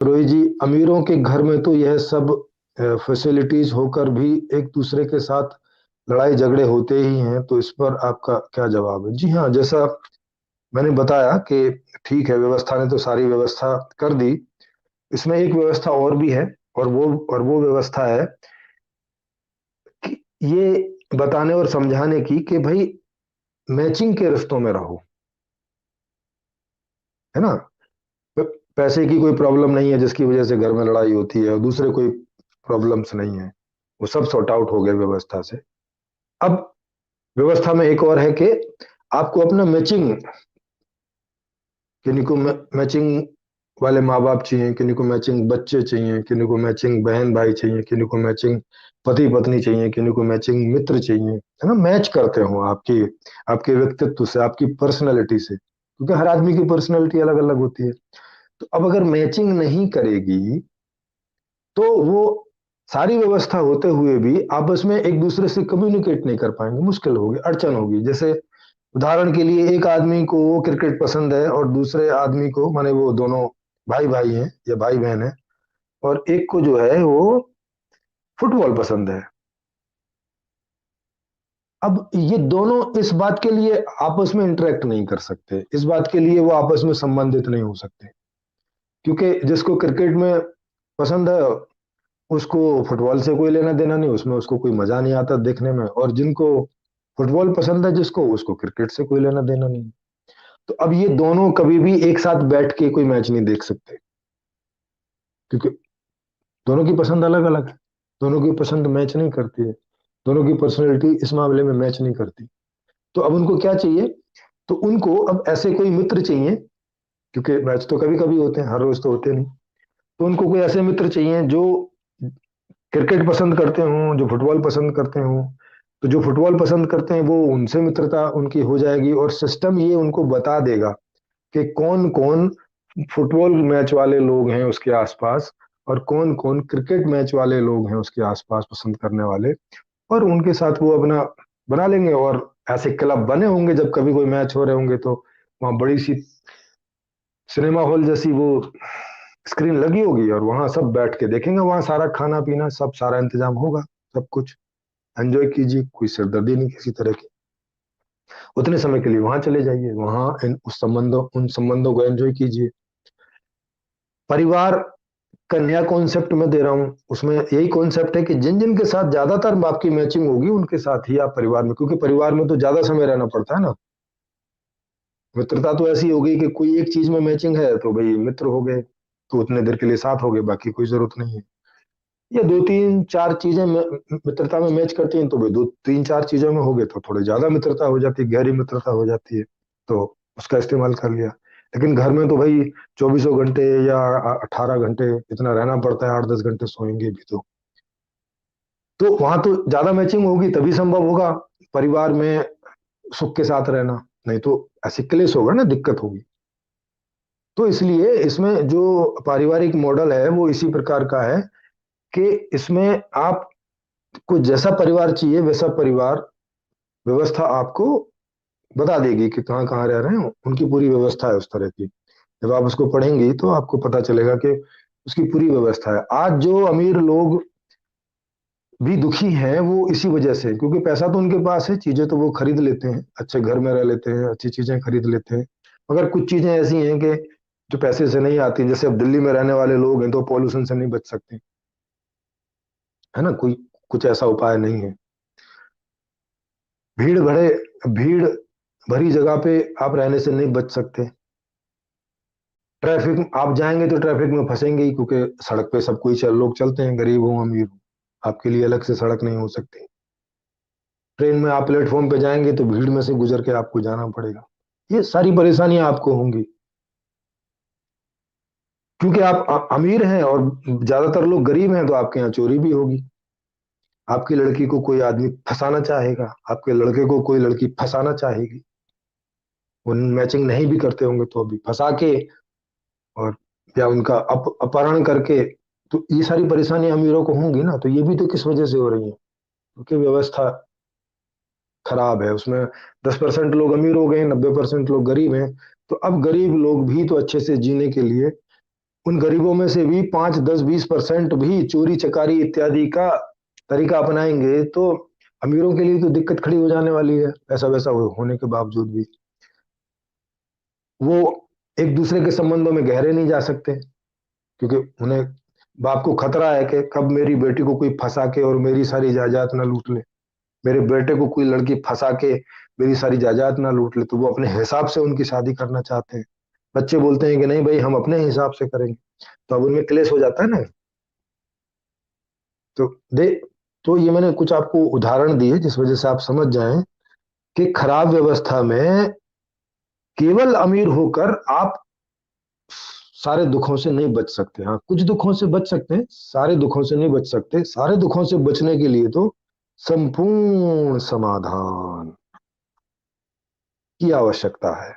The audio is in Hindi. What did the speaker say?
रोहित जी, अमीरों के घर में तो यह सब फैसिलिटीज होकर भी एक दूसरे के साथ लड़ाई झगड़े होते ही हैं, तो इस पर आपका क्या जवाब है? जी हाँ, जैसा मैंने बताया कि ठीक है, व्यवस्था ने तो सारी व्यवस्था कर दी। इसमें एक व्यवस्था और भी है, और वो व्यवस्था है कि ये बताने और समझाने की कि भाई मैचिंग के रिश्तों में रहो, है ना। पैसे की कोई प्रॉब्लम नहीं है जिसकी वजह से घर में लड़ाई होती है, और दूसरे कोई प्रॉब्लम्स नहीं है, वो सब सॉर्ट आउट हो गए व्यवस्था से। अब व्यवस्था में एक और है कि आपको अपना मैचिंग, किन्हीं को मैचिंग वाले माँ बाप चाहिए, किन्हीं को मैचिंग बच्चे चाहिए, किन्हीं को मैचिंग बहन भाई चाहिए, किन्हीं को मैचिंग पति पत्नी चाहिए, किन्हीं को मैचिंग मित्र चाहिए, है ना। मैच करते हो आपकी, आपके व्यक्तित्व से, आपकी पर्सनैलिटी से, क्योंकि हर आदमी की पर्सनैलिटी अलग अलग होती है। तो अब अगर मैचिंग नहीं करेगी तो वो सारी व्यवस्था होते हुए भी आपस में एक दूसरे से कम्युनिकेट नहीं कर पाएंगे, मुश्किल होगी, अड़चन होगी। जैसे उदाहरण के लिए, एक आदमी को क्रिकेट पसंद है और दूसरे आदमी को, माने वो दोनों भाई भाई हैं या भाई बहन है, और एक को जो है वो फुटबॉल पसंद है। अब ये दोनों इस बात के लिए आपस में इंटरेक्ट नहीं कर सकते, इस बात के लिए वो आपस में संबंधित नहीं हो सकते, क्योंकि जिसको क्रिकेट में पसंद है उसको फुटबॉल से कोई लेना देना नहीं, उसमें उसको कोई मजा नहीं आता देखने में, और जिनको फुटबॉल पसंद है जिसको, उसको क्रिकेट से कोई लेना देना नहीं। तो अब ये दोनों कभी भी एक साथ बैठ के कोई मैच नहीं देख सकते, क्योंकि दोनों की पसंद अलग अलग है, दोनों की पसंद मैच नहीं करती है, दोनों की पर्सनैलिटी इस मामले में मैच नहीं करती। तो अब उनको क्या चाहिए? तो उनको अब ऐसे कोई मित्र चाहिए, क्योंकि मैच तो कभी कभी होते हैं, हर रोज तो होते नहीं। तो उनको कोई ऐसे मित्र चाहिए जो क्रिकेट पसंद करते हों, जो फुटबॉल पसंद करते हों। तो जो फुटबॉल पसंद करते हैं वो, उनसे मित्रता उनकी हो जाएगी, और सिस्टम ये उनको बता देगा कि कौन कौन फुटबॉल मैच वाले लोग हैं उसके आसपास, और कौन कौन क्रिकेट मैच वाले लोग हैं उसके आसपास पसंद करने वाले, और उनके साथ वो अपना बना लेंगे। और ऐसे क्लब बने होंगे, जब कभी कोई मैच हो रहे होंगे तो वहां बड़ी सी सिनेमा हॉल जैसी वो स्क्रीन लगी होगी, और वहां सब बैठ के देखेंगे, वहां सारा खाना पीना सब, सारा इंतजाम होगा, सब कुछ एंजॉय कीजिए, कोई सिरदर्दी नहीं किसी तरह की। उतने समय के लिए वहां चले जाइए, वहां उन संबंधों को एंजॉय कीजिए। परिवार का नया कॉन्सेप्ट मैं दे रहा हूँ, उसमें यही कॉन्सेप्ट है कि जिन जिन के साथ ज्यादातर आपकी मैचिंग होगी उनके साथ ही आप परिवार में, क्योंकि परिवार में तो ज्यादा समय रहना पड़ता है ना। मित्रता तो ऐसी हो गई कि कोई एक चीज में मैचिंग है तो भाई मित्र हो गए, तो उतने देर के लिए साथ हो गए, बाकी कोई जरूरत नहीं है। या दो तीन चार चीजें मित्रता में मैच करती हैं तो भाई दो तीन चार चीजों में हो गए तो थोड़ी ज्यादा मित्रता हो जाती है, गहरी मित्रता हो जाती है, तो उसका इस्तेमाल कर लिया। लेकिन घर में तो भाई चौबीसों घंटे या 18 घंटे इतना रहना पड़ता है, 8-10 घंटे सोएंगे भी तो वहां तो ज्यादा मैचिंग होगी, तभी संभव होगा परिवार में सुख के साथ रहना, नहीं तो ऐसे क्लेश होगा ना, दिक्कत होगी। तो इसलिए इसमें जो पारिवारिक मॉडल है वो इसी प्रकार का है कि इसमें आपको जैसा परिवार चाहिए वैसा परिवार व्यवस्था आपको बता देगी कि कहाँ कहाँ रह रहे हैं, उनकी पूरी व्यवस्था है उस तरह की। जब आप उसको पढ़ेंगी तो आपको पता चलेगा कि उसकी पूरी व्यवस्था है। आज जो अमीर लोग भी दुखी हैं वो इसी वजह से, क्योंकि पैसा तो उनके पास है, चीजें तो वो खरीद लेते हैं, अच्छे घर में रह लेते हैं, अच्छी चीजें खरीद लेते हैं। मगर कुछ चीजें ऐसी हैं कि जो पैसे से नहीं आती, जैसे अब दिल्ली में रहने वाले लोग हैं तो पॉल्यूशन से नहीं बच सकते, है ना। कोई कुछ ऐसा उपाय नहीं है। भीड़ भरे भीड़ भरी जगह पे आप रहने से नहीं बच सकते। ट्रैफिक आप जाएंगे तो ट्रैफिक में फंसेंगे ही, क्योंकि सड़क पे सब कोई लोग चलते हैं, गरीब हो अमीर हो, आपके लिए अलग से सड़क नहीं हो सकती। ट्रेन में आप प्लेटफॉर्म पे जाएंगे तो भीड़ में से गुजर के आपको जाना पड़ेगा। ये सारी परेशानियां आपको होंगी, क्योंकि आप अमीर हैं और ज्यादातर लोग गरीब हैं, तो आपके यहाँ चोरी भी होगी। आपकी लड़की को कोई आदमी फंसाना चाहेगा, आपके लड़के को कोई लड़की फंसाना चाहेगी, वो मैचिंग नहीं भी करते होंगे तो अभी फंसा के, और या उनका अपहरण करके। तो ये सारी परेशानियां अमीरों को होंगी ना, तो ये भी तो किस वजह से हो रही है? क्योंकि व्यवस्था खराब है उसमें। 10% लोग अमीर हो गए, 90% लोग गरीब हैं। तो अब गरीब लोग भी तो अच्छे से जीने के लिए उन गरीबों में से भी 5, 10, 20% भी चोरी चकारी इत्यादि का तरीका अपनाएंगे तो अमीरों के लिए तो दिक्कत खड़ी हो जाने वाली है। ऐसा वैसा होने के बावजूद भी वो एक दूसरे के संबंधों में गहरे नहीं जा सकते, क्योंकि उन्हें बाप को खतरा है कि कब मेरी बेटी को कोई फंसा के और मेरी सारी जायदाद ना लूट ले, मेरे बेटे को कोई लड़की फंसा के मेरी सारी जायदाद ना लूट ले। तो वो अपने हिसाब से उनकी शादी करना चाहते हैं। बच्चे बोलते हैं कि नहीं भाई, हम अपने हिसाब से करेंगे। तो अब उनमें क्लेश हो जाता है ना। तो दे तो ये मैंने कुछ आपको उदाहरण दिए जिस वजह से आप समझ जाएं कि खराब व्यवस्था में केवल अमीर होकर आप सारे दुखों से नहीं बच सकते। हाँ, कुछ दुखों से बच सकते हैं, सारे दुखों से नहीं बच सकते। सारे दुखों से बचने के लिए तो संपूर्ण समाधान की आवश्यकता है।